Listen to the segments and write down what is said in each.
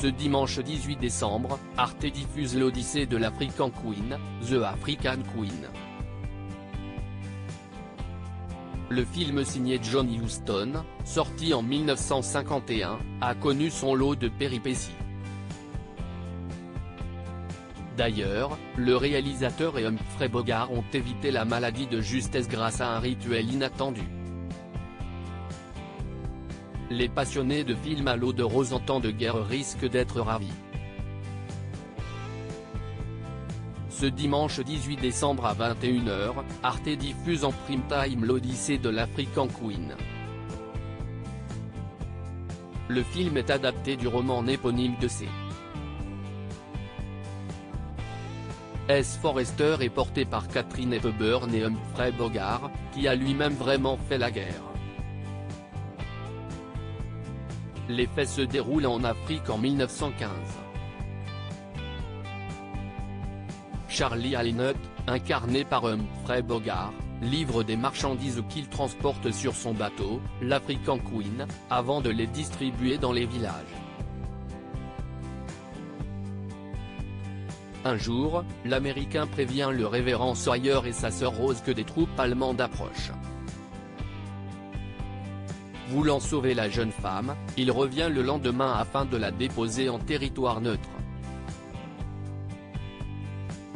Ce dimanche 18 décembre, Arte diffuse l'Odyssée de l'African Queen, The African Queen. Le film signé John Huston, sorti en 1951, a connu son lot de péripéties. D'ailleurs, le réalisateur et Humphrey Bogart ont évité la maladie de justesse grâce à un rituel inattendu. Les passionnés de films à l'eau de rose en temps de guerre risquent d'être ravis. Ce dimanche 18 décembre à 21 h, Arte diffuse en prime time l'Odyssée de l'African Queen. Le film est adapté du roman éponyme de C. S. Forrester et porté par Katharine Hepburn et Humphrey Bogart, qui a lui-même vraiment fait la guerre. Les faits se déroulent en Afrique en 1915. Charlie Halinut, incarné par Humphrey Bogart, livre des marchandises qu'il transporte sur son bateau, l'African Queen, avant de les distribuer dans les villages. Un jour, l'Américain prévient le révérend Sawyer et sa sœur Rose que des troupes allemandes approchent. Voulant sauver la jeune femme, il revient le lendemain afin de la déposer en territoire neutre.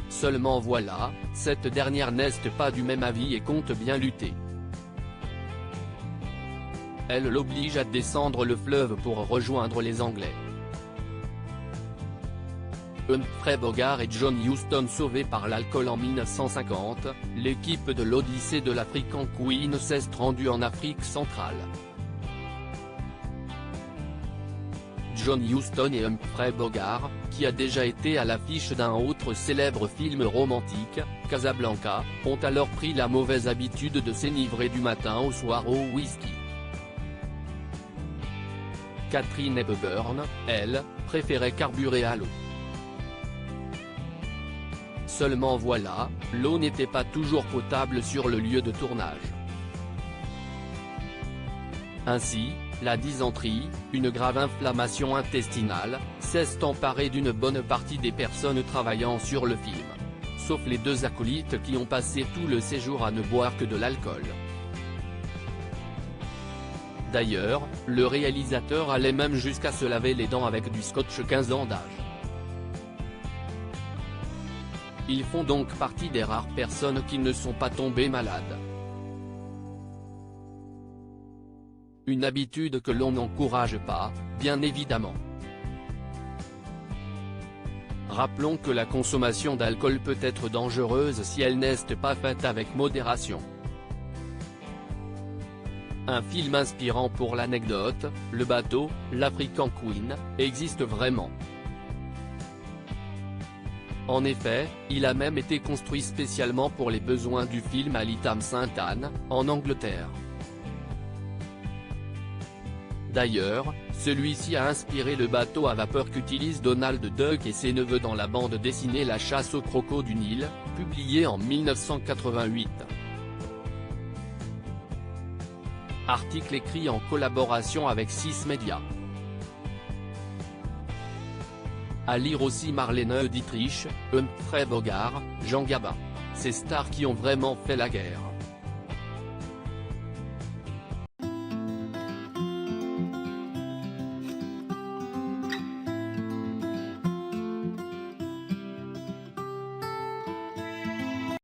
Seulement voilà, cette dernière n'est pas du même avis et compte bien lutter. Elle l'oblige à descendre le fleuve pour rejoindre les Anglais. Humphrey Bogart et John Huston sauvés par l'alcool en 1950, l'équipe de l'Odyssée de l'African Queen s'est rendue en Afrique centrale. John Huston et Humphrey Bogart, qui a déjà été à l'affiche d'un autre célèbre film romantique, Casablanca, ont alors pris la mauvaise habitude de s'enivrer du matin au soir au whisky. Katharine Hepburn, elle, préférait carburer à l'eau. Seulement voilà, l'eau n'était pas toujours potable sur le lieu de tournage. Ainsi, la dysenterie, une grave inflammation intestinale, s'est emparée d'une bonne partie des personnes travaillant sur le film. Sauf les deux acolytes qui ont passé tout le séjour à ne boire que de l'alcool. D'ailleurs, le réalisateur allait même jusqu'à se laver les dents avec du scotch 15 ans d'âge. Ils font donc partie des rares personnes qui ne sont pas tombées malades. Une habitude que l'on n'encourage pas, bien évidemment. Rappelons que la consommation d'alcool peut être dangereuse si elle n'est pas faite avec modération. Un film inspirant pour l'anecdote, le bateau, l'African Queen, existe vraiment. En effet, il a même été construit spécialement pour les besoins du film à Lytham St Anne, en Angleterre. D'ailleurs, celui-ci a inspiré le bateau à vapeur qu'utilisent Donald Duck et ses neveux dans la bande dessinée La chasse aux crocos du Nil, publiée en 1988. Article écrit en collaboration avec 6 médias. À lire aussi Marlène Dietrich, Humphrey Bogart, Jean Gabin. Ces stars qui ont vraiment fait la guerre.